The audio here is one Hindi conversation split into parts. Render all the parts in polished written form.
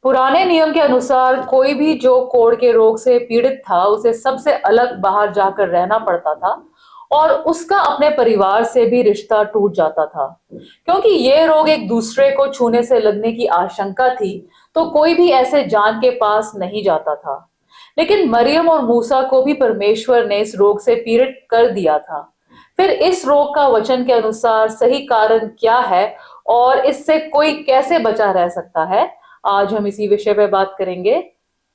पुराने नियम के अनुसार कोई भी जो कोढ़ के रोग से पीड़ित था उसे सबसे अलग बाहर जाकर रहना पड़ता था और उसका अपने परिवार से भी रिश्ता टूट जाता था। क्योंकि ये रोग एक दूसरे को छूने से लगने की आशंका थी, तो कोई भी ऐसे जान के पास नहीं जाता था। लेकिन मरियम और मूसा को भी परमेश्वर ने इस रोग से पीड़ित कर दिया था। फिर इस रोग का वचन के अनुसार सही कारण क्या है और इससे कोई कैसे बचा रह सकता है, आज हम इसी विषय पे बात करेंगे।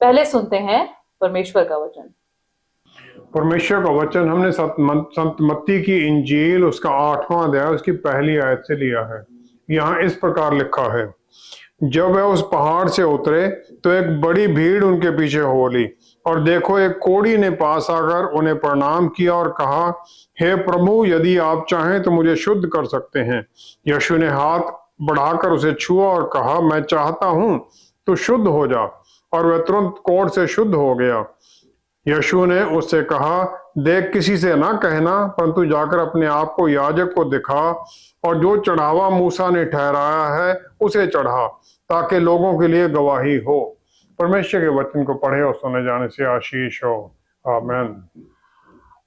पहले सुनते हैं परमेश्वर का वचन। परमेश्वर का वचन हमने संत मत्ती की इंजील उसका 8वां अध्याय उसकी पहली आयत से लिया है। यहाँ इस प्रकार लिखा है, जब वह उस पहाड़ से उतरे तो एक बड़ी भीड़ उनके पीछे हो ली, और देखो एक कोढ़ी ने पास आकर उन्हें प्रणाम किया और कहा, हे प्रभु, यदि आप चाहें तो मुझे शुद्ध कर सकते हैं। यीशु ने हाथ बढ़ाकर उसे छुआ और कहा, मैं चाहता हूं, तू शुद्ध हो जा। और वह तुरंत कोढ़ से शुद्ध हो गया। यीशु ने उससे कहा, देख, किसी से ना कहना, परंतु जाकर अपने आप को याजक को दिखा और जो चढ़ावा मूसा ने ठहराया है उसे चढ़ा, ताकि लोगों के लिए गवाही हो। परमेश्वर के वचन को पढ़े और सुने जाने से आशीष हो। आमीन।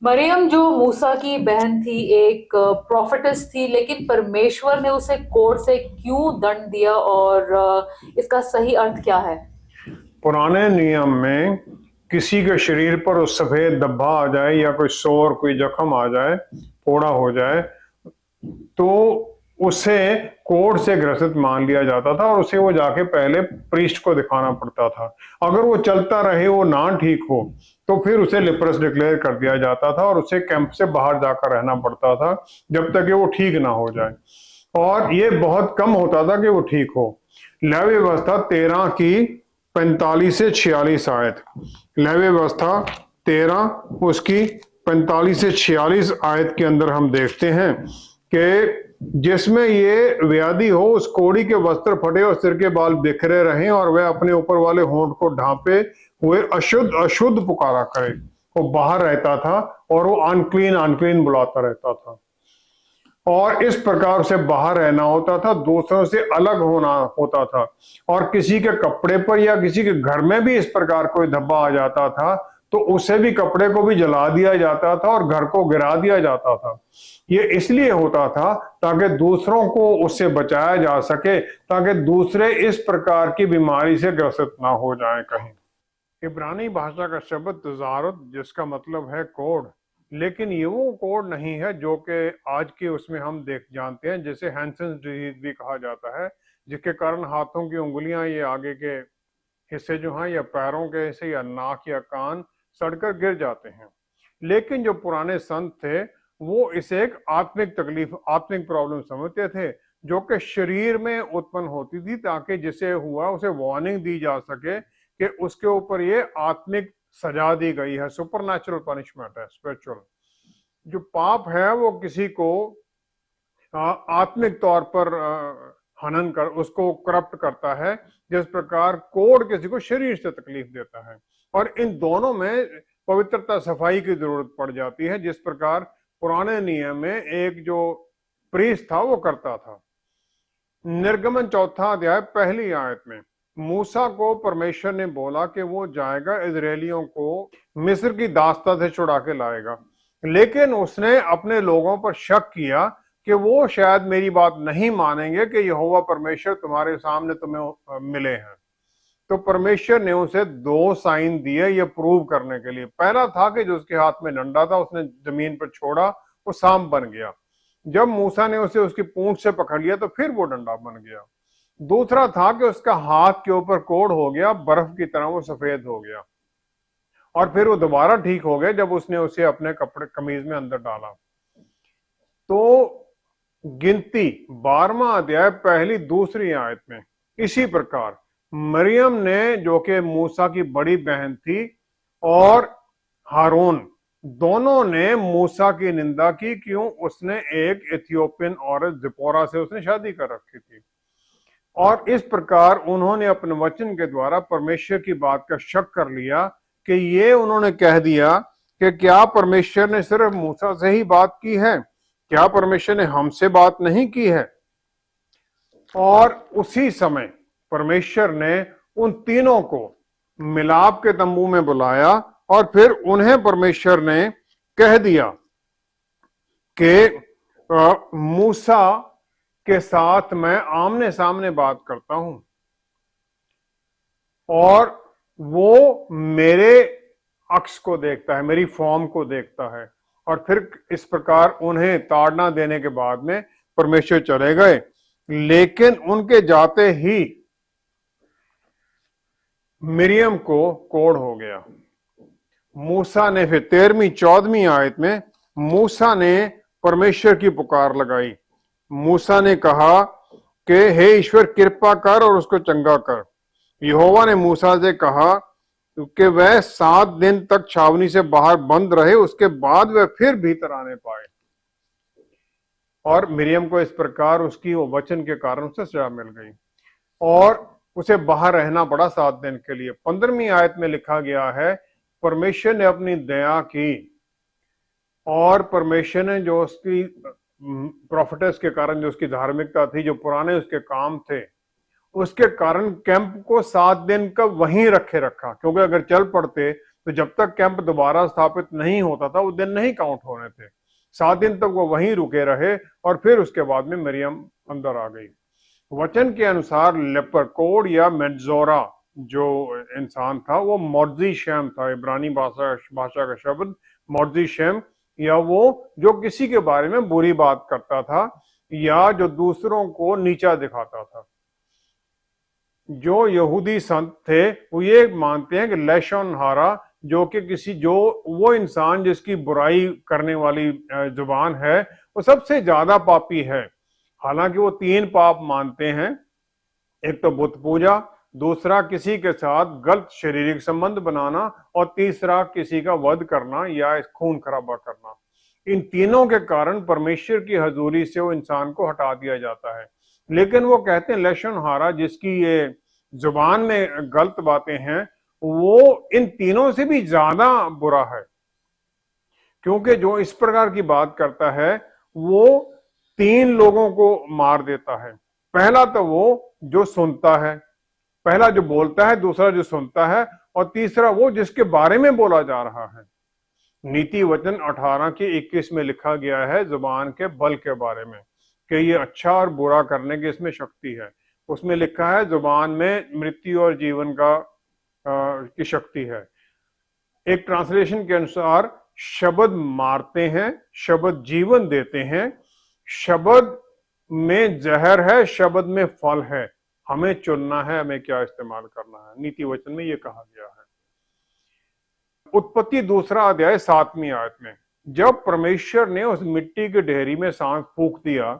मरियम जो मूसा की बहन थी, एक प्रोफेटस थी, लेकिन परमेश्वर ने उसे कोढ़ से क्यों दंड दिया और इसका सही अर्थ क्या है? पुराने नियम में किसी के शरीर पर उस सफेद धब्बा आ जाए या कोई सोर, कोई जख्म आ जाए, फोड़ा हो जाए, तो उसे कोढ़ से ग्रसित मान लिया जाता था और उसे वो जाके पहले प्रीस्ट को दिखाना पड़ता था। अगर वो चलता रहे, वो ना ठीक हो, तो फिर उसे लेप्रस डिक्लेयर कर दिया जाता था और उसे कैंप से बाहर जाकर रहना पड़ता था जब तक कि वो ठीक ना हो जाए। और ये बहुत कम होता था कि वो ठीक हो। लेवी व्यवस्था 13 की 45 से 46 आयत, लेवी व्यवस्था 13 उसकी 45 से 46 आयत के अंदर हम देखते हैं कि जिसमें ये व्याधि हो, उस कोढ़ी के वस्त्र फटे और सिर के बाल बिखरे रहें और वह अपने ऊपर वाले होंठ को ढांपे हुए अशुद्ध अशुद्ध पुकारा करे। वो बाहर रहता था और वो अनक्लीन अनक्लीन बुलाता रहता था, और इस प्रकार से बाहर रहना होता था, दूसरों से अलग होना होता था। और किसी के कपड़े पर या किसी के घर में भी इस प्रकार कोई धब्बा आ जाता था तो उसे भी, कपड़े को भी जला दिया जाता था और घर को गिरा दिया जाता था। ये इसलिए होता था ताकि दूसरों को उससे बचाया जा सके, ताकि दूसरे इस प्रकार की बीमारी से ग्रसित ना हो जाएं कहीं। इब्रानी भाषा का शब्द तजारुत, जिसका मतलब है कोढ़, लेकिन ये वो कोढ़ नहीं है जो कि आज के उसमें हम जानते हैं, जैसे हैंसेंस डिजीज भी कहा जाता है, जिसके कारण हाथों की उंगलियां, ये आगे के हिस्से जो हैं, या पैरों के हिस्से या नाक या कान सड़कर गिर जाते हैं। लेकिन जो पुराने संत थे वो इसे एक आत्मिक तकलीफ, आत्मिक प्रॉब्लम समझते थे, जो कि शरीर में उत्पन्न होती थी, ताकि जिसे हुआ उसे वार्निंग दी जा सके कि उसके ऊपर ये आत्मिक सजा दी गई है, सुपरनैचुरल पनिशमेंट है, स्पिरिचुअल। जो पाप है वो किसी को आत्मिक तौर पर हनन कर, उसको करप्ट करता है, जिस प्रकार कोढ़ किसी को शरीर से तकलीफ देता है। और इन दोनों में पवित्रता, सफाई की जरूरत पड़ जाती है, जिस प्रकार पुराने नियम में एक जो प्रीस्ट था वो करता था। निर्गमन 4 अध्याय पहली आयत में मूसा को परमेश्वर ने बोला कि वो जाएगा, इजरायलियों को मिस्र की दास्ता से छुड़ा के लाएगा, लेकिन उसने अपने लोगों पर शक किया कि वो शायद मेरी बात नहीं मानेंगे कि यहोवा परमेश्वर तुम्हारे सामने तुम्हें मिले हैं। तो परमेश्वर ने उसे 2 साइन दिए ये प्रूव करने के लिए। पहला था कि जो उसके हाथ में डंडा था उसने जमीन पर छोड़ा, वो सांप बन गया। जब मूसा ने उसे उसकी पूंछ से पकड़ लिया तो फिर वो डंडा बन गया। दूसरा था कि उसका हाथ के ऊपर कोढ़ हो गया, बर्फ की तरह वो सफेद हो गया। और फिर वो दोबारा ठीक हो गया जब उसने उसे अपने कपड़े कमीज में अंदर डाला। तो गिनती 12वां अध्याय पहली दूसरी आयत में इसी प्रकार मरियम ने, जो कि मूसा की बड़ी बहन थी, और हारून, दोनों ने मूसा की निंदा की। क्यों? उसने एक इथियोपियन औरत जिपोरा से उसने शादी कर रखी थी। और इस प्रकार उन्होंने अपने वचन के द्वारा परमेश्वर की बात का शक कर लिया कि ये उन्होंने कह दिया कि क्या परमेश्वर ने सिर्फ मूसा से ही बात की है, क्या परमेश्वर ने हमसे बात नहीं की है? और उसी समय परमेश्वर ने उन तीनों को मिलाप के तंबू में बुलाया और फिर उन्हें परमेश्वर ने कह दिया कि मूसा के साथ मैं आमने सामने बात करता हूं और वो मेरे अक्स को देखता है, मेरी फॉर्म को देखता है। और फिर इस प्रकार उन्हें ताड़ना देने के बाद में परमेश्वर चले गए। लेकिन उनके जाते ही मिरियम को कोढ़ हो गया। मूसा ने फिर 13वीं 14वीं आयत में मूसा ने परमेश्वर की पुकार लगाई। मूसा ने कहा कि हे ईश्वर, कृपा कर और उसको चंगा कर। यहोवा ने मूसा से कहा कि वह 7 दिन तक छावनी से बाहर बंद रहे, उसके बाद वह फिर भीतर आने पाए। और मिरियम को इस प्रकार उसकी वो वचन के कारण उसे सजा मिल गई और उसे बाहर रहना पड़ा 7 दिन के लिए। 15वीं आयत में लिखा गया है, परमेश्वर ने अपनी दया की और परमेश्वर ने जो उसकी प्रोफेटस के कारण, जो उसकी धार्मिकता थी, जो पुराने उसके काम थे, उसके कारण कैंप को 7 दिन का वहीं रखा। क्योंकि अगर चल पड़ते तो जब तक कैंप दोबारा स्थापित नहीं होता था वो दिन नहीं काउंट होने थे। 7 दिन तक वो वहीं रुके रहे और फिर उसके बाद में मरियम अंदर आ गई। वचन के अनुसार लेपरकोड या मेडजोरा जो इंसान था वो मौर्जी शेम था। इब्रानी भाषा का शब्द मौर्जी शेम, या वो जो किसी के बारे में बुरी बात करता था या जो दूसरों को नीचा दिखाता था। जो यहूदी संत थे वो ये मानते हैं कि लशोनहारा, जो कि वो इंसान जिसकी बुराई करने वाली जुबान है, वो सबसे ज्यादा पापी है। हालांकि वो 3 पाप मानते हैं, एक तो बुत पूजा, दूसरा किसी के साथ गलत शारीरिक संबंध बनाना और तीसरा किसी का वध करना या खून खराबा करना। इन तीनों के कारण परमेश्वर की हजूरी से वो इंसान को हटा दिया जाता है। लेकिन वो कहते हैं लशोनहारा, जिसकी ये जुबान में गलत बातें हैं, वो इन तीनों से भी ज्यादा बुरा है। क्योंकि जो इस प्रकार की बात करता है वो 3 लोगों को मार देता है। पहला तो वो जो सुनता है, पहला जो बोलता है, दूसरा जो सुनता है और तीसरा वो जिसके बारे में बोला जा रहा है। नीति वचन 18 के 21 में लिखा गया है जुबान के बल के बारे में कि ये अच्छा और बुरा करने की इसमें शक्ति है। उसमें लिखा है जुबान में मृत्यु और जीवन की शक्ति है। एक ट्रांसलेशन के अनुसार शब्द मारते हैं, शब्द जीवन देते हैं, शब्द में जहर है, शब्द में फल है। हमें चुनना है हमें क्या इस्तेमाल करना है। नीति वचन में यह कहा गया है। उत्पत्ति 2 अध्याय 7वीं आयत में जब परमेश्वर ने उस मिट्टी की ढेरी में सांस फूंक दिया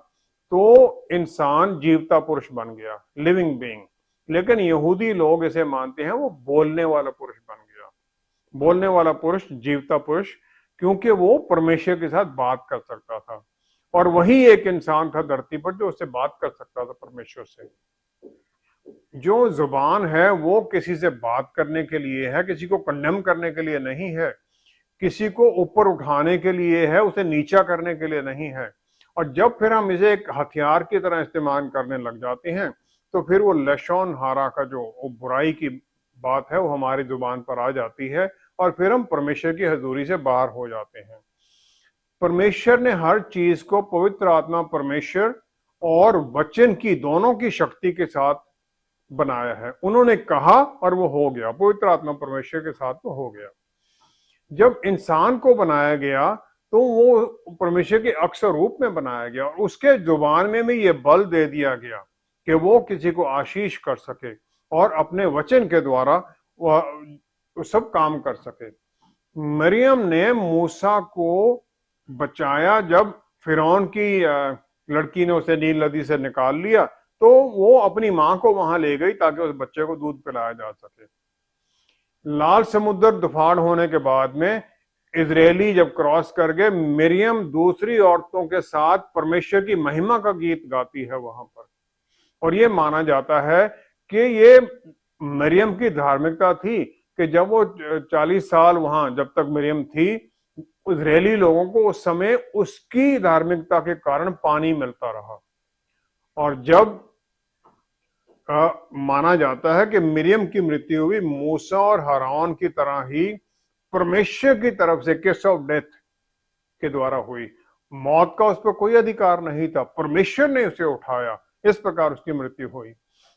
तो इंसान जीवता पुरुष बन गया, लिविंग बीइंग। लेकिन यहूदी लोग इसे मानते हैं वो बोलने वाला पुरुष बन गया। बोलने वाला पुरुष, जीवता पुरुष, क्योंकि वो परमेश्वर के साथ बात कर सकता था और वही एक इंसान था धरती पर जो उससे बात कर सकता था परमेश्वर से। जो जुबान है वो किसी से बात करने के लिए है, किसी को कंडेम करने के लिए नहीं है, किसी को ऊपर उठाने के लिए है, उसे नीचा करने के लिए नहीं है। और जब फिर हम इसे एक हथियार की तरह इस्तेमाल करने लग जाते हैं तो फिर वो लशोनहारा का जो बुराई की बात है वो हमारी जुबान पर आ जाती है और फिर हम परमेश्वर की हजूरी से बाहर हो जाते हैं। परमेश्वर ने हर चीज को पवित्र आत्मा परमेश्वर और वचन की दोनों की शक्ति के साथ बनाया है। उन्होंने कहा और वो हो गया। पवित्र आत्मा परमेश्वर के साथ वो हो गया। जब इंसान को बनाया गया तो वो परमेश्वर के अक्स रूप में बनाया गया और उसके जुबान में भी ये बल दे दिया गया कि वो किसी को आशीष कर सके और अपने वचन के द्वारा वो सब काम कर सके। मरियम ने मूसा को बचाया। जब फिरौन की लड़की ने उसे नील नदी से निकाल लिया तो वो अपनी मां को वहां ले गई ताकि उस बच्चे को दूध पिलाया जा सके। लाल समुद्र दुफाड़ होने के बाद में इजरायली जब क्रॉस कर गए, मिरियम दूसरी औरतों के साथ परमेश्वर की महिमा का गीत गाती है वहां पर। और ये माना जाता है कि ये मरियम की धार्मिकता थी कि जब वो 40 साल वहां जब तक मरियम थी, इजरायली लोगों को उस समय उसकी धार्मिकता के कारण पानी मिलता रहा। और जब माना जाता है कि मरियम की मृत्यु भी मूसा और हारून की तरह ही परमेश्वर की तरफ से किस ऑफ डेथ के द्वारा हुई। मौत का उस पर कोई अधिकार नहीं था, परमेश्वर ने उसे उठाया, इस प्रकार उसकी मृत्यु हुई।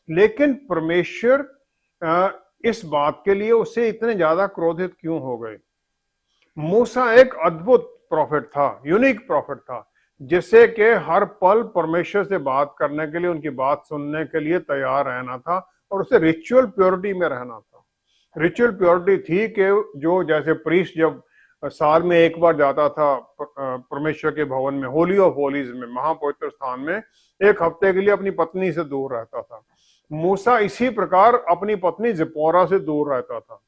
लेकिन परमेश्वर इस बात के लिए उससे इतने ज्यादा क्रोधित क्यों हो गए? मूसा एक अद्भुत प्रॉफिट था, यूनिक प्रॉफिट था, जिससे कि हर पल परमेश्वर से बात करने के लिए, उनकी बात सुनने के लिए तैयार रहना था, और उसे रिचुअल प्योरिटी में रहना था। रिचुअल प्योरिटी थी कि जो जैसे प्रीस्ट जब साल में एक बार जाता था परमेश्वर के भवन में, होली ऑफ होलीज में, महापवित्र स्थान में, एक हफ्ते के लिए अपनी पत्नी से दूर रहता था। मूसा इसी प्रकार अपनी पत्नी जिपोरा से दूर रहता था।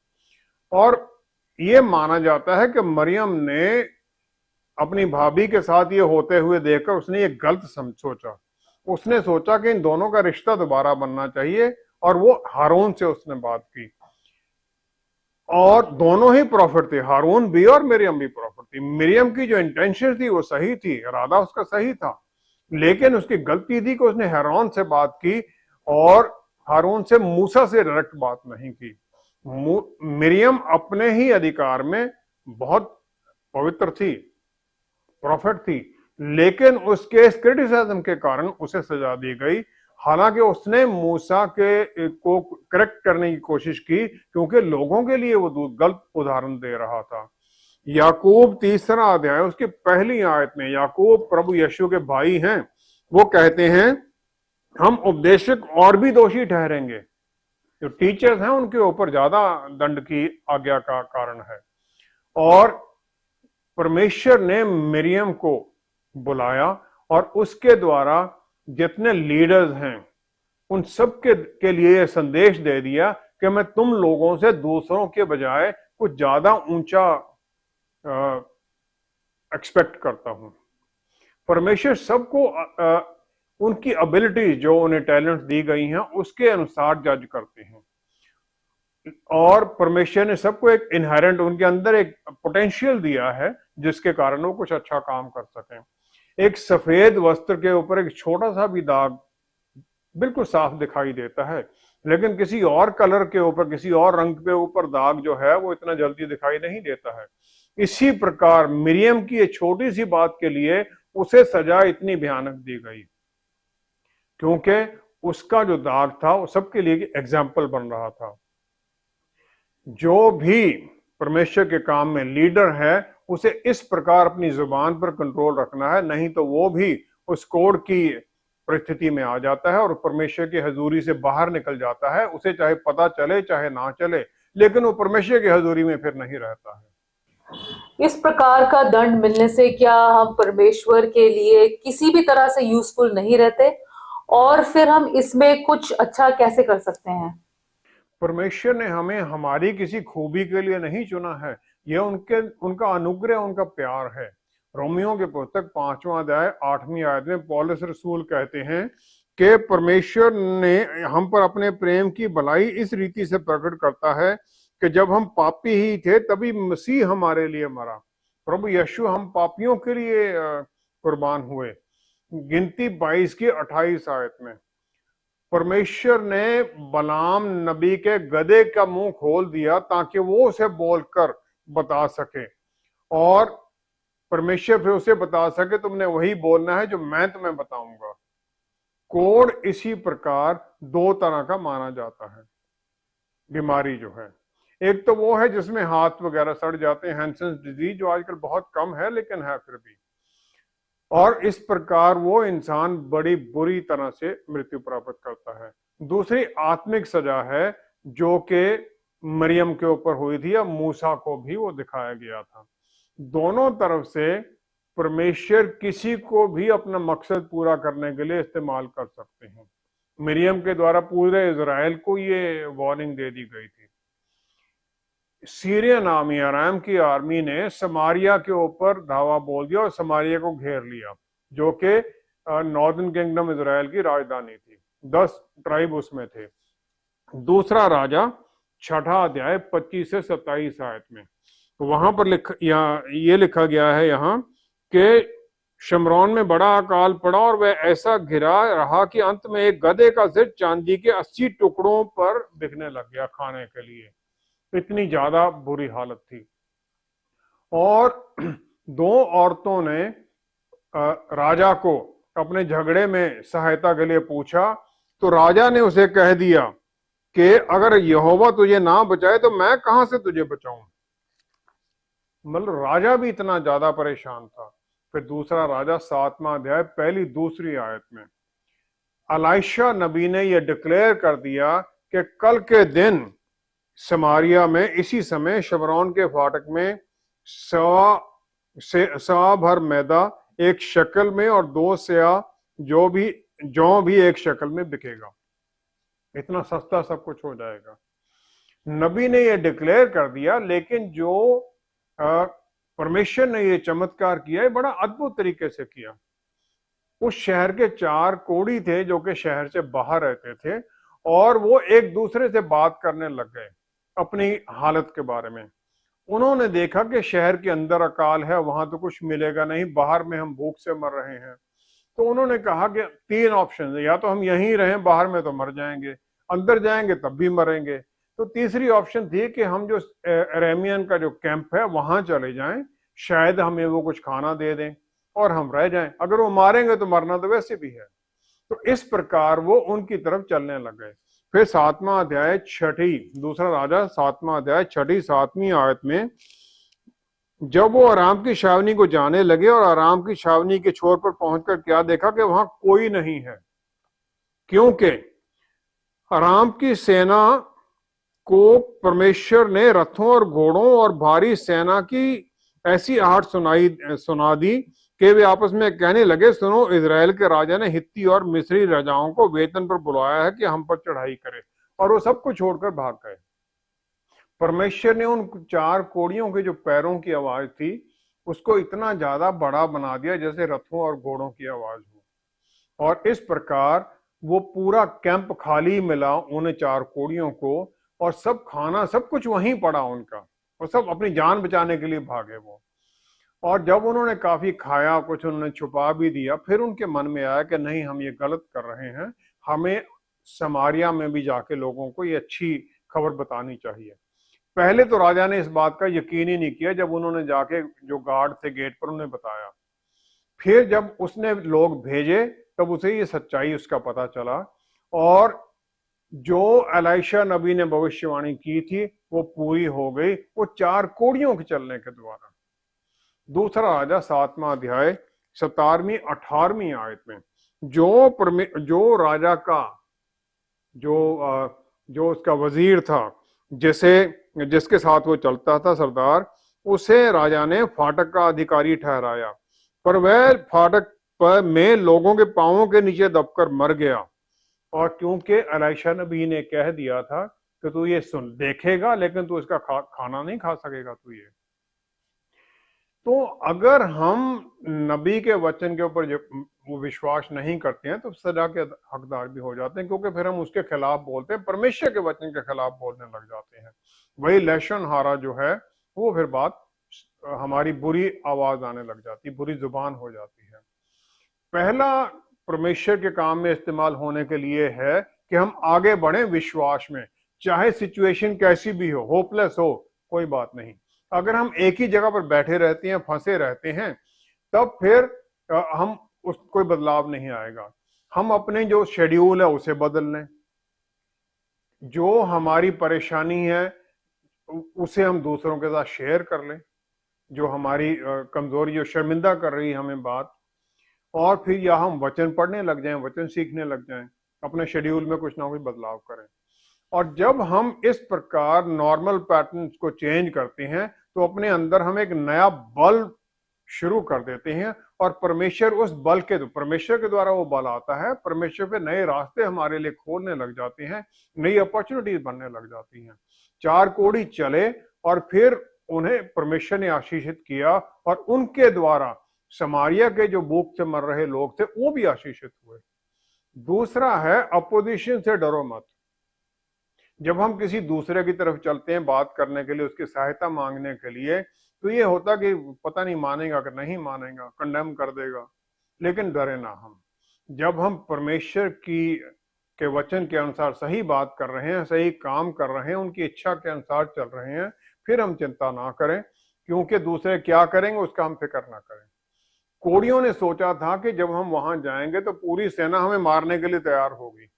और ये माना जाता है कि मरियम ने अपनी भाभी के साथ ये होते हुए देखकर उसने ये गलत सोचा। उसने सोचा कि इन दोनों का रिश्ता दोबारा बनना चाहिए, और वो हारून से उसने बात की। और दोनों ही प्रॉफिट थे, हारून भी और मरियम भी प्रॉफिट थी। मरियम की जो इंटेंशन थी वो सही थी, इरादा उसका सही था, लेकिन उसकी गलती थी कि उसने हारून से बात की और हारून से, मूसा से डायरेक्ट बात नहीं की। मरियम अपने ही अधिकार में बहुत पवित्र थी, प्रॉफिट थी, लेकिन उसके क्रिटिसिज्म के कारण उसे सजा दी गई। हालांकि उसने मूसा के को करेक्ट करने की कोशिश की, क्योंकि लोगों के लिए वो गलत उदाहरण दे रहा था। याकूब 3 अध्याय उसकी पहली आयत में, याकूब प्रभु यीशु के भाई हैं, वो कहते हैं हम उपदेशक और भी दोषी ठहरेंगे। जो टीचर्स हैं उनके ऊपर ज्यादा दंड की आज्ञा का कारण है। और परमेश्वर ने मरियम को बुलाया और उसके द्वारा जितने लीडर्स हैं उन सब के लिए यह संदेश दे दिया कि मैं तुम लोगों से दूसरों के बजाय कुछ ज्यादा ऊंचा एक्सपेक्ट करता हूं। परमेश्वर सबको उनकी एबिलिटीज, जो उन्हें टैलेंट दी गई हैं, उसके अनुसार जज करते हैं। और परमेश्वर ने सबको एक इनहेरेंट, उनके अंदर एक पोटेंशियल दिया है जिसके कारण वो कुछ अच्छा काम कर सकें। एक सफेद वस्त्र के ऊपर एक छोटा सा भी दाग बिल्कुल साफ दिखाई देता है, लेकिन किसी और कलर के ऊपर, किसी और रंग के ऊपर दाग जो है वो इतना जल्दी दिखाई नहीं देता है। इसी प्रकार मरियम की एक छोटी सी बात के लिए उसे सजा इतनी भयानक दी गई, क्योंकि उसका जो दाग था वो सबके लिए एग्जाम्पल बन रहा था। जो भी परमेश्वर के काम में लीडर है उसे इस प्रकार अपनी जुबान पर कंट्रोल रखना है, नहीं तो वो भी उस कोड की परिस्थिति में आ जाता है और परमेश्वर की हजूरी से बाहर निकल जाता है। उसे चाहे पता चले चाहे ना चले, लेकिन वो परमेश्वर की हजूरी में फिर नहीं रहता है। इस प्रकार का दंड मिलने से क्या हम परमेश्वर के लिए किसी भी तरह से यूजफुल नहीं रहते, और फिर हम इसमें कुछ अच्छा कैसे कर सकते हैं? परमेश्वर ने हमें हमारी किसी खूबी के लिए नहीं चुना है, यह उनका अनुग्रह, उनका प्यार है। रोमियो के पुस्तक 5वां अध्याय 8वीं आयत में पौलुस रसूल कहते हैं कि परमेश्वर ने हम पर अपने प्रेम की भलाई इस रीति से प्रकट करता है कि जब हम पापी ही थे तभी मसीह हमारे लिए मरा। प्रभु यीशु हम पापियों के लिए कुर्बान हुए। गिनती 22 की 28 आयत में परमेश्वर ने बलाम नबी के गधे का मुंह खोल दिया ताकि वो उसे बोलकर बता सके, और परमेश्वर फिर उसे बता सके तुमने वही बोलना है जो मैं तुम्हें बताऊंगा। कोड इसी प्रकार दो तरह का माना जाता है। बीमारी जो है, एक तो वो है जिसमें हाथ वगैरह सड़ जाते हैं, हैंसेंस डिजीज, जो आजकल बहुत कम है लेकिन है फिर भी, और इस प्रकार वो इंसान बड़ी बुरी तरह से मृत्यु प्राप्त करता है। दूसरी आत्मिक सजा है जो कि मरियम के ऊपर हुई थी, या मूसा को भी वो दिखाया गया था। दोनों तरफ से परमेश्वर किसी को भी अपना मकसद पूरा करने के लिए इस्तेमाल कर सकते हैं। मरियम के द्वारा पूरे इजराइल को ये वार्निंग दे दी गई थी। सीरियन आर्मी, अराम की आर्मी ने समारिया के ऊपर धावा बोल दिया और समारिया को घेर लिया, जो कि नॉर्दर्न किंगडम इजराइल की राजधानी थी। 10 ट्राइब उसमें थे। दूसरा राजा 6ठा अध्याय 25 से 27 आयत में, तो वहां पर ये लिखा गया है यहाँ कि शमरौन में बड़ा अकाल पड़ा और वह ऐसा घिरा रहा कि अंत में एक गधे का सिर चांदी के 80 टुकड़ों पर बिकने लग गया खाने के लिए। इतनी ज्यादा बुरी हालत थी। और दो औरतों ने राजा को अपने झगड़े में सहायता के लिए पूछा, तो राजा ने उसे कह दिया कि अगर यहोवा तुझे ना बचाए तो मैं कहां से तुझे बचाऊं। मतलब राजा भी इतना ज्यादा परेशान था। फिर दूसरा राजा 7वां अध्याय पहली दूसरी आयत में एलीशा नबी ने यह डिक्लेयर कर दिया कि कल के दिन समारिया में इसी समय शमरौन के फाटक में सवा भर मैदा एक शक्ल में और 2 सेया जौ भी एक शक्ल में बिकेगा। इतना सस्ता सब कुछ हो जाएगा। नबी ने यह डिक्लेयर कर दिया, लेकिन जो परमेश्वर ने यह चमत्कार किया है बड़ा अद्भुत तरीके से किया। उस शहर के 4 कोढ़ी थे जो कि शहर से बाहर रहते थे, और वो एक दूसरे से बात करने लग गए अपनी हालत के बारे में। उन्होंने देखा कि शहर के अंदर अकाल है, वहां तो कुछ मिलेगा नहीं, बाहर में हम भूख से मर रहे हैं। तो उन्होंने कहा कि 3 ऑप्शन है, या तो हम यहीं रहें, बाहर में तो मर जाएंगे, अंदर जाएंगे तब भी मरेंगे। तो तीसरी ऑप्शन थी कि हम जो अरेमियन का जो कैंप है वहां चले जाएं, शायद हमें वो कुछ खाना दे दें और हम रह जाएं। अगर वो मारेंगे तो मरना तो वैसे भी है। तो इस प्रकार वो उनकी तरफ चलने लग गए। फिर 7वां अध्याय दूसरा राजा 7वां अध्याय 6-7वीं आयत में जब वो आराम की छावनी को जाने लगे और आराम की छावनी के छोर पर पहुंचकर क्या देखा कि वहां कोई नहीं है, क्योंकि आराम की सेना को परमेश्वर ने रथों और घोड़ों और भारी सेना की ऐसी आहट सुना दी कि वे आपस में कहने लगे, सुनो, इजराइल के राजा ने हित्ती और मिस्री राजाओं को वेतन पर बुलाया है कि हम पर चढ़ाई करे। और वो सब कुछ छोड़कर भाग गए। परमेश्वर ने उन 4 कोड़ियों के जो पैरों की आवाज थी उसको इतना ज्यादा बड़ा बना दिया जैसे रथों और घोड़ों की आवाज हो, और इस प्रकार वो पूरा कैंप खाली मिला उन 4 कोड़ियों को, और सब खाना सब कुछ वहीं पड़ा उनका, और सब अपनी जान बचाने के लिए भागे वो। और जब उन्होंने काफी खाया, कुछ उन्होंने छुपा भी दिया, फिर उनके मन में आया कि नहीं, हम ये गलत कर रहे हैं, हमें समारिया में भी जाके लोगों को ये अच्छी खबर बतानी चाहिए। पहले तो राजा ने इस बात का यकीन ही नहीं किया जब उन्होंने जाके जो गार्ड थे गेट पर उन्हें बताया। फिर जब उसने लोग भेजे तब उसे ये सच्चाई उसका पता चला, और जो एलीशा नबी ने भविष्यवाणी की थी वो पूरी हो गई, वो 4 कोड़ियों के चलने के द्वारा। दूसरा राजा 7वां अध्याय 17वीं-18वीं आयत में जो राजा का जो उसका वजीर था, जिसके साथ वो चलता था, सरदार, उसे राजा ने फाटक का अधिकारी ठहराया, पर वह फाटक पर में लोगों के पांवों के नीचे दबकर मर गया। और क्योंकि एलीशा नबी ने कह दिया था कि तू ये सुन देखेगा लेकिन तू इसका खाना नहीं खा सकेगा तू ये। तो अगर हम नबी के वचन के ऊपर वो विश्वास नहीं करते हैं तो सजा के हकदार भी हो जाते हैं, क्योंकि फिर हम उसके खिलाफ बोलते हैं, परमेश्वर के वचन के खिलाफ बोलने लग जाते हैं। वही लहशन हारा जो है वो फिर बात हमारी बुरी आवाज आने लग जाती, बुरी जुबान हो जाती है। पहला परमेश्वर के काम में इस्तेमाल होने के लिए है कि हम आगे बढ़े विश्वास में, चाहे सिचुएशन कैसी भी हो, होपलेस हो, कोई बात नहीं। अगर हम एक ही जगह पर बैठे रहते हैं, फंसे रहते हैं, तब फिर हम कोई बदलाव नहीं आएगा। हम अपने जो शेड्यूल है उसे बदल लें, जो हमारी परेशानी है उसे हम दूसरों के साथ शेयर कर लें, जो हमारी कमजोरी, जो शर्मिंदा कर रही है हमें बात, और फिर या हम वचन पढ़ने लग जाएं, वचन सीखने लग जाएं, अपने शेड्यूल में कुछ ना कुछ बदलाव करें। और जब हम इस प्रकार नॉर्मल पैटर्न्स को चेंज करते हैं तो अपने अंदर हम एक नया बल शुरू कर देते हैं, और परमेश्वर उस बल के परमेश्वर के द्वारा वो बल आता है, परमेश्वर पे नए रास्ते हमारे लिए खोलने लग जाते हैं, नई अपॉर्चुनिटीज बनने लग जाती हैं। 4 कोढ़ी चले और फिर उन्हें परमेश्वर ने आशीषित किया, और उनके द्वारा समारिया के जो भूख से मर रहे लोग थे वो भी आशीषित हुए। दूसरा है अपोजिशन से डरो मत। जब हम किसी दूसरे की तरफ चलते हैं बात करने के लिए, उसकी सहायता मांगने के लिए, तो ये होता कि पता नहीं मानेगा कि नहीं मानेगा, कंडेम कर देगा। लेकिन डरे ना हम। जब हम परमेश्वर की के वचन के अनुसार सही बात कर रहे हैं, सही काम कर रहे हैं, उनकी इच्छा के अनुसार चल रहे हैं, फिर हम चिंता ना करें, क्योंकि दूसरे क्या करेंगे उसका हम फिक्र ना करें। कोड़ियों ने सोचा था कि जब हम वहां जाएंगे तो पूरी सेना हमें मारने के लिए तैयार होगी,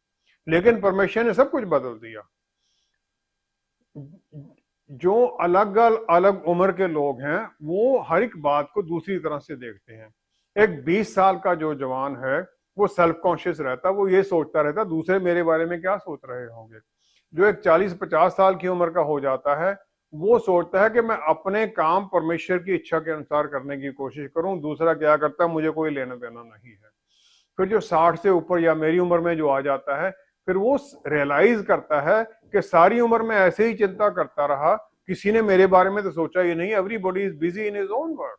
लेकिन परमेश्वर ने सब कुछ बदल दिया। जो अलग अलग उम्र के लोग हैं वो हर एक बात को दूसरी तरह से देखते हैं। एक 20 साल का जो जवान है वो सेल्फ कॉन्शियस रहता, वो ये सोचता रहता दूसरे मेरे बारे में क्या सोच रहे होंगे। जो एक 40-50 साल की उम्र का हो जाता है वो सोचता है कि मैं अपने काम परमेश्वर की इच्छा के अनुसार करने की कोशिश करूं, दूसरा क्या करता है मुझे कोई लेना देना नहीं है। फिर जो 60 से ऊपर या मेरी उम्र में जो आ जाता है, फिर वो रियलाइज करता है कि सारी उम्र में ऐसे ही चिंता करता रहा, किसी ने मेरे बारे में तो सोचा ही नहीं, everybody is busy in his own work.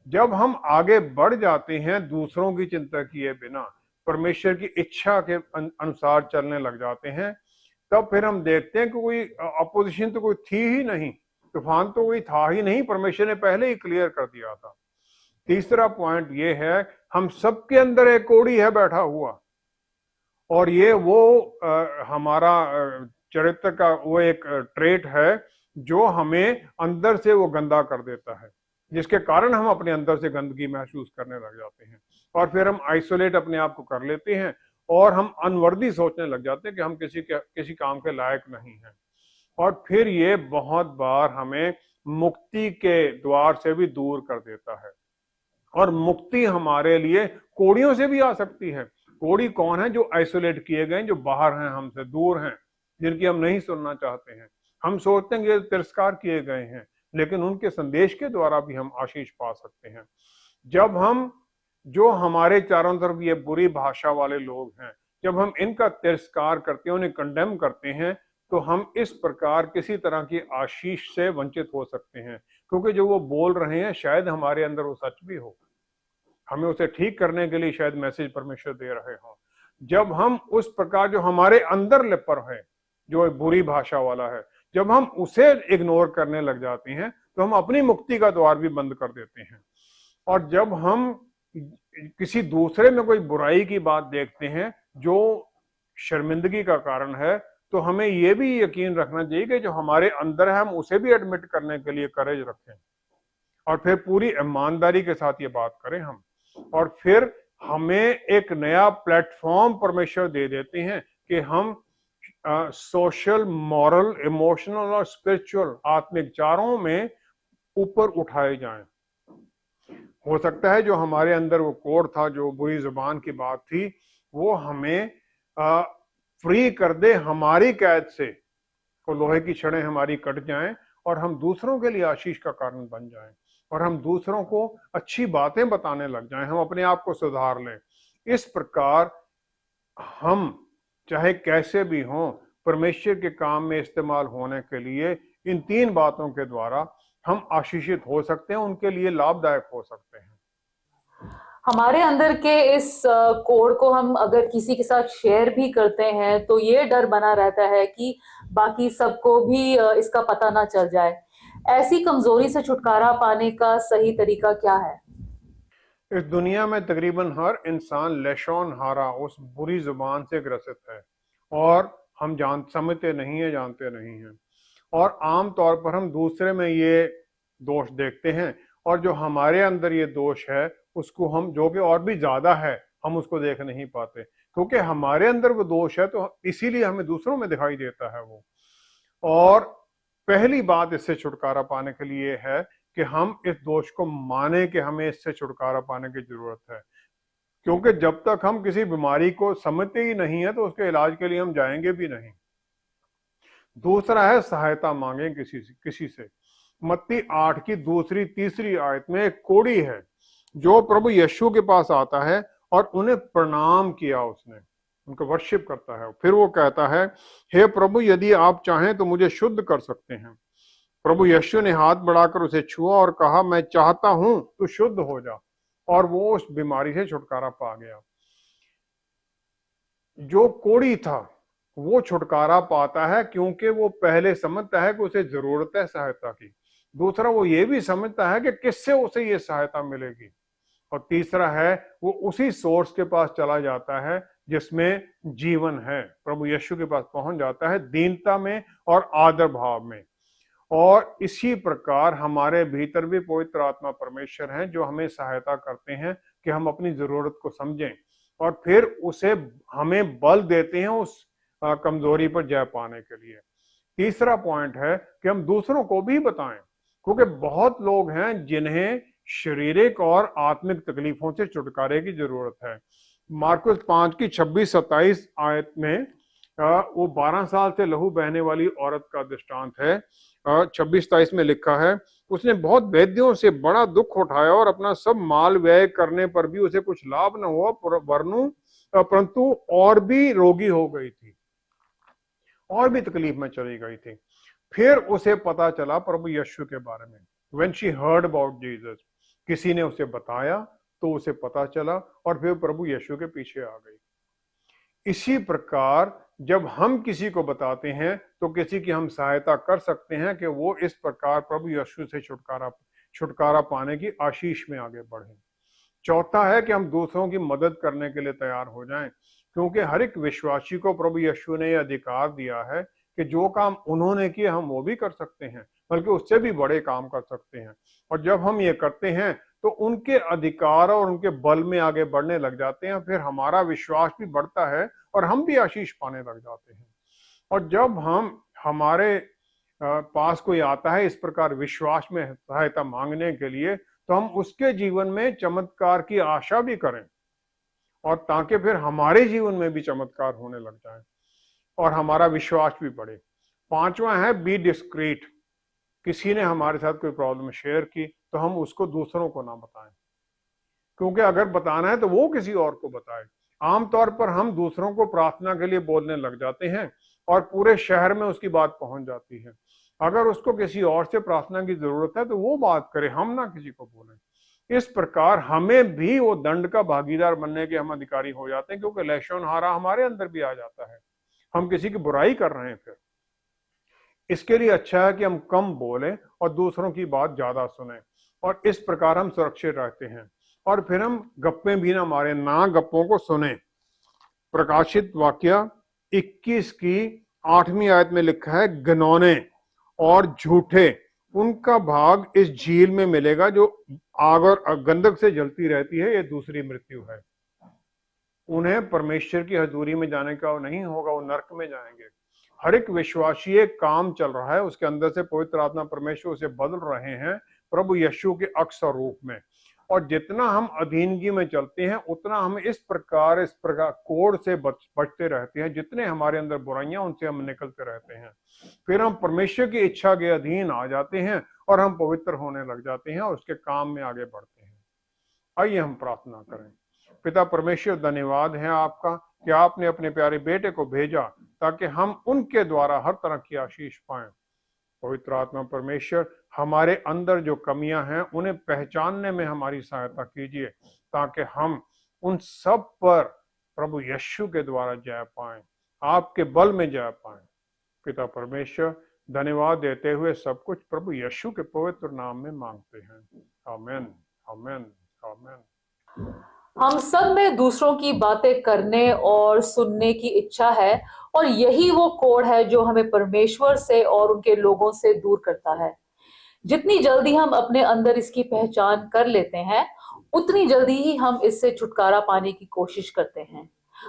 जब हम आगे बढ़ जाते हैं दूसरों की चिंता किए बिना परमेश्वर की इच्छा के अनुसार चलने लग जाते हैं, तब फिर हम देखते हैं कि कोई अपोजिशन तो कोई थी ही नहीं, तूफान तो कोई था ही नहीं, परमेश्वर ने पहले ही क्लियर कर दिया था। तीसरा पॉइंट ये है, हम सबके अंदर एक कोड़ी है बैठा हुआ, और ये वो हमारा चरित्र का वो एक ट्रेट है जो हमें अंदर से वो गंदा कर देता है, जिसके कारण हम अपने अंदर से गंदगी महसूस करने लग जाते हैं, और फिर हम आइसोलेट अपने आप को कर लेते हैं, और हम अनवर्दी सोचने लग जाते हैं कि हम किसी काम के लायक नहीं हैं। और फिर ये बहुत बार हमें मुक्ति के द्वार से भी दूर कर देता है, और मुक्ति हमारे लिए कोड़ियों से भी आ सकती है। कोड़ी कौन है? जो आइसोलेट किए गए, जो बाहर हैं, हमसे दूर हैं, जिनकी हम नहीं सुनना चाहते हैं। हम सोचते हैं कि तिरस्कार किए गए हैं, लेकिन उनके संदेश के द्वारा भी हम आशीष पा सकते हैं। जब हम जो हमारे चारों तरफ ये बुरी भाषा वाले लोग हैं, जब हम इनका तिरस्कार करते हैं, उन्हें कंडेम करते हैं, तो हम इस प्रकार किसी तरह की आशीष से वंचित हो सकते हैं, क्योंकि जो वो बोल रहे हैं शायद हमारे अंदर वो सच भी हो, हमें उसे ठीक करने के लिए शायद मैसेज परमेश्वर दे रहे हो। जब हम उस प्रकार जो हमारे अंदर लिपर है, जो बुरी भाषा वाला है, जब हम उसे इग्नोर करने लग जाते हैं, तो हम अपनी मुक्ति का द्वार भी बंद कर देते हैं। और जब हम किसी दूसरे में कोई बुराई की बात देखते हैं जो शर्मिंदगी का कारण है, तो हमें यह भी यकीन रखना चाहिए कि जो हमारे अंदर है हम उसे भी एडमिट करने के लिए करेज रखें, और फिर पूरी ईमानदारी के साथ ये बात करें हम। और फिर हमें एक नया प्लेटफॉर्म परमेश्वर दे देते हैं कि हम सोशल, मॉरल, इमोशनल और स्पिरिचुअल, आत्मिक चारों में ऊपर उठाए जाएं। हो सकता है जो हमारे अंदर वो कोड था, जो बुरी जुबान की बात थी, वो हमें फ्री कर दे हमारी कैद से, तो लोहे की छड़ें हमारी कट जाएं और हम दूसरों के लिए आशीष का कारण बन जाएं, और हम दूसरों को अच्छी बातें बताने लग जाएं, हम अपने आप को सुधार लें। इस प्रकार हम चाहे कैसे भी हों, परमेश्वर के काम में इस्तेमाल होने के लिए इन 3 बातों के द्वारा हम आशीषित हो सकते हैं, उनके लिए लाभदायक हो सकते हैं। हमारे अंदर के इस कोड को हम अगर किसी के साथ शेयर भी करते हैं तो ये डर बना रहता है कि बाकी सबको भी इसका पता ना चल जाए। ऐसी कमजोरी से छुटकारा पाने का सही तरीका क्या है? इस दुनिया में तकरीबन हर इंसान लशौन हारा, उस बुरी जुबान से ग्रसित है, और हम समझते नहीं है, जानते नहीं हैं, और आम तौर पर हम दूसरे में ये दोष देखते हैं, और जो हमारे अंदर ये दोष है उसको हम, जो कि और भी ज्यादा है, हम उसको देख नहीं पाते, क्योंकि हमारे अंदर वो दोष है, तो इसीलिए हमें दूसरों में दिखाई देता है वो। और पहली बात इससे छुटकारा पाने के लिए है कि हम इस दोष को माने कि हमें इससे छुटकारा पाने की जरूरत है, क्योंकि जब तक हम किसी बीमारी को समझते ही नहीं है तो उसके इलाज के लिए हम जाएंगे भी नहीं। दूसरा है सहायता मांगे किसी से। मत्ती 8 की 2-3 आयत में एक कोढ़ी है जो प्रभु यीशु के पास आता है और उन्हें प्रणाम किया, उसने उनको वर्शिप करता है। फिर वो कहता है, हे प्रभु, यदि आप चाहें तो मुझे शुद्ध कर सकते हैं। प्रभु यीशु ने हाथ बढ़ाकर उसे छुआ और कहा, मैं चाहता हूं तू शुद्ध हो जा, और वो उस बीमारी से छुटकारा पा गया। जो कोढ़ी था वो छुटकारा पाता है क्योंकि वो पहले समझता है कि उसे जरूरत है सहायता की। दूसरा, वो ये भी समझता है कि किससे उसे ये सहायता मिलेगी। और तीसरा है, वो उसी सोर्स के पास चला जाता है जिसमें जीवन है, प्रभु यीशु के पास पहुंच जाता है दीनता में और आदर भाव में। और इसी प्रकार हमारे भीतर भी पवित्र आत्मा परमेश्वर हैं जो हमें सहायता करते हैं कि हम अपनी जरूरत को समझें और फिर उसे हमें बल देते हैं उस कमजोरी पर जय पाने के लिए। तीसरा पॉइंट है कि हम दूसरों को भी बताएं, क्योंकि बहुत लोग हैं जिन्हें शारीरिक और आत्मिक तकलीफों से छुटकारे की जरूरत है। मार्कुस 5 की 26-27 आयत में वो 12 साल से लहू बहने वाली औरत का दृष्टांत है। 26-27 में लिखा है, उसने बहुत वैद्यों से बड़ा दुख उठाया और अपना सब माल व्यय करने पर भी उसे कुछ लाभ न हुआ, परंतु और भी रोगी हो गई थी, और भी तकलीफ में चली गई थी। फिर उसे पता चला प्रभु यीशु के बारे में। When she heard about Jesus, किसी ने उसे बताया तो उसे पता चला और फिर प्रभु यीशु के पीछे आ गई। इसी प्रकार जब हम किसी को बताते हैं तो किसी की हम सहायता कर सकते हैं कि वो इस प्रकार प्रभु यीशु से छुटकारा पाने की आशीष में आगे बढ़े। चौथा है कि हम दूसरों की मदद करने के लिए तैयार हो जाएं, क्योंकि हर एक विश्वासी को प्रभु यीशु ने यह अधिकार दिया है कि जो काम उन्होंने किए हम वो भी कर सकते हैं, बल्कि उससे भी बड़े काम कर सकते हैं। और जब हम ये करते हैं तो उनके अधिकार और उनके बल में आगे बढ़ने लग जाते हैं, फिर हमारा विश्वास भी बढ़ता है और हम भी आशीष पाने लग जाते हैं। और जब हमारे पास कोई आता है इस प्रकार विश्वास में सहायता मांगने के लिए, तो हम उसके जीवन में चमत्कार की आशा भी करें, और ताकि फिर हमारे जीवन में भी चमत्कार होने लग जाए और हमारा विश्वास भी बढ़े। पांचवा है बी डिस्क्रीट। किसी ने हमारे साथ कोई प्रॉब्लम शेयर की तो हम उसको दूसरों को ना बताएं, क्योंकि अगर बताना है तो वो किसी और को बताए। आमतौर पर हम दूसरों को प्रार्थना के लिए बोलने लग जाते हैं और पूरे शहर में उसकी बात पहुंच जाती है। अगर उसको किसी और से प्रार्थना की जरूरत है तो वो बात करे, हम ना किसी को बोलें। इस प्रकार हमें भी वो दंड का भागीदार बनने के हम अधिकारी हो जाते हैं, क्योंकि लहशोनहारा हमारे अंदर भी आ जाता है, हम किसी की बुराई कर रहे हैं। फिर इसके लिए अच्छा है कि हम कम बोलें और दूसरों की बात ज्यादा सुने, और इस प्रकार हम सुरक्षित रहते हैं। और फिर हम गप्पे भी ना मारे, ना गप्पों को सुने। प्रकाशित वाक्य 21 की 8वीं आयत में लिखा है, घिनौने और झूठे उनका भाग इस झील में मिलेगा जो आग और गंधक से जलती रहती है, ये दूसरी मृत्यु है। उन्हें परमेश्वर की हजूरी में जाने का नहीं होगा, वो नरक में जाएंगे। हर एक विश्वासी एक काम चल रहा है, उसके अंदर से पवित्र आत्मा परमेश्वर उसे बदल रहे हैं प्रभु यीशु के अक्स और रूप में। और जितना हम अधीनगी में चलते हैं उतना हम इस प्रकार कोड़ से बचते रहते हैं। जितने हमारे अंदर बुराइयां उनसे हम निकलते रहते हैं, फिर हम परमेश्वर की इच्छा के अधीन आ जाते हैं और हम पवित्र होने लग जाते हैं और उसके काम में आगे बढ़ते हैं। आइए हम प्रार्थना करें। पिता परमेश्वर, धन्यवाद है आपका कि आपने अपने प्यारे बेटे को भेजा ताकि हम उनके द्वारा हर तरह की आशीष पाएं। पवित्र आत्मा परमेश्वर, हमारे अंदर जो कमियां हैं उन्हें पहचानने में हमारी सहायता कीजिए, ताकि हम उन सब पर प्रभु यीशु के द्वारा जय पाएं, आपके बल में जय पाएं। पिता परमेश्वर, धन्यवाद देते हुए सब कुछ प्रभु यीशु के पवित्र नाम में मांगते हैं। आमीन, आमीन, आमीन। हम सब में दूसरों की बातें करने और सुनने की इच्छा है, और यही वो कोड है जो हमें परमेश्वर से और उनके लोगों से दूर करता है। जितनी जल्दी हम अपने अंदर इसकी पहचान कर लेते हैं, उतनी जल्दी ही हम इससे छुटकारा पाने की कोशिश करते हैं।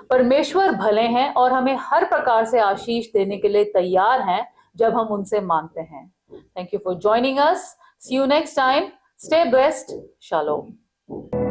परमेश्वर भले हैं और हमें हर प्रकार से आशीष देने के लिए तैयार हैं जब हम उनसे मांगते हैं। Thank you for joining us. See you next time. Stay blessed. Shalom.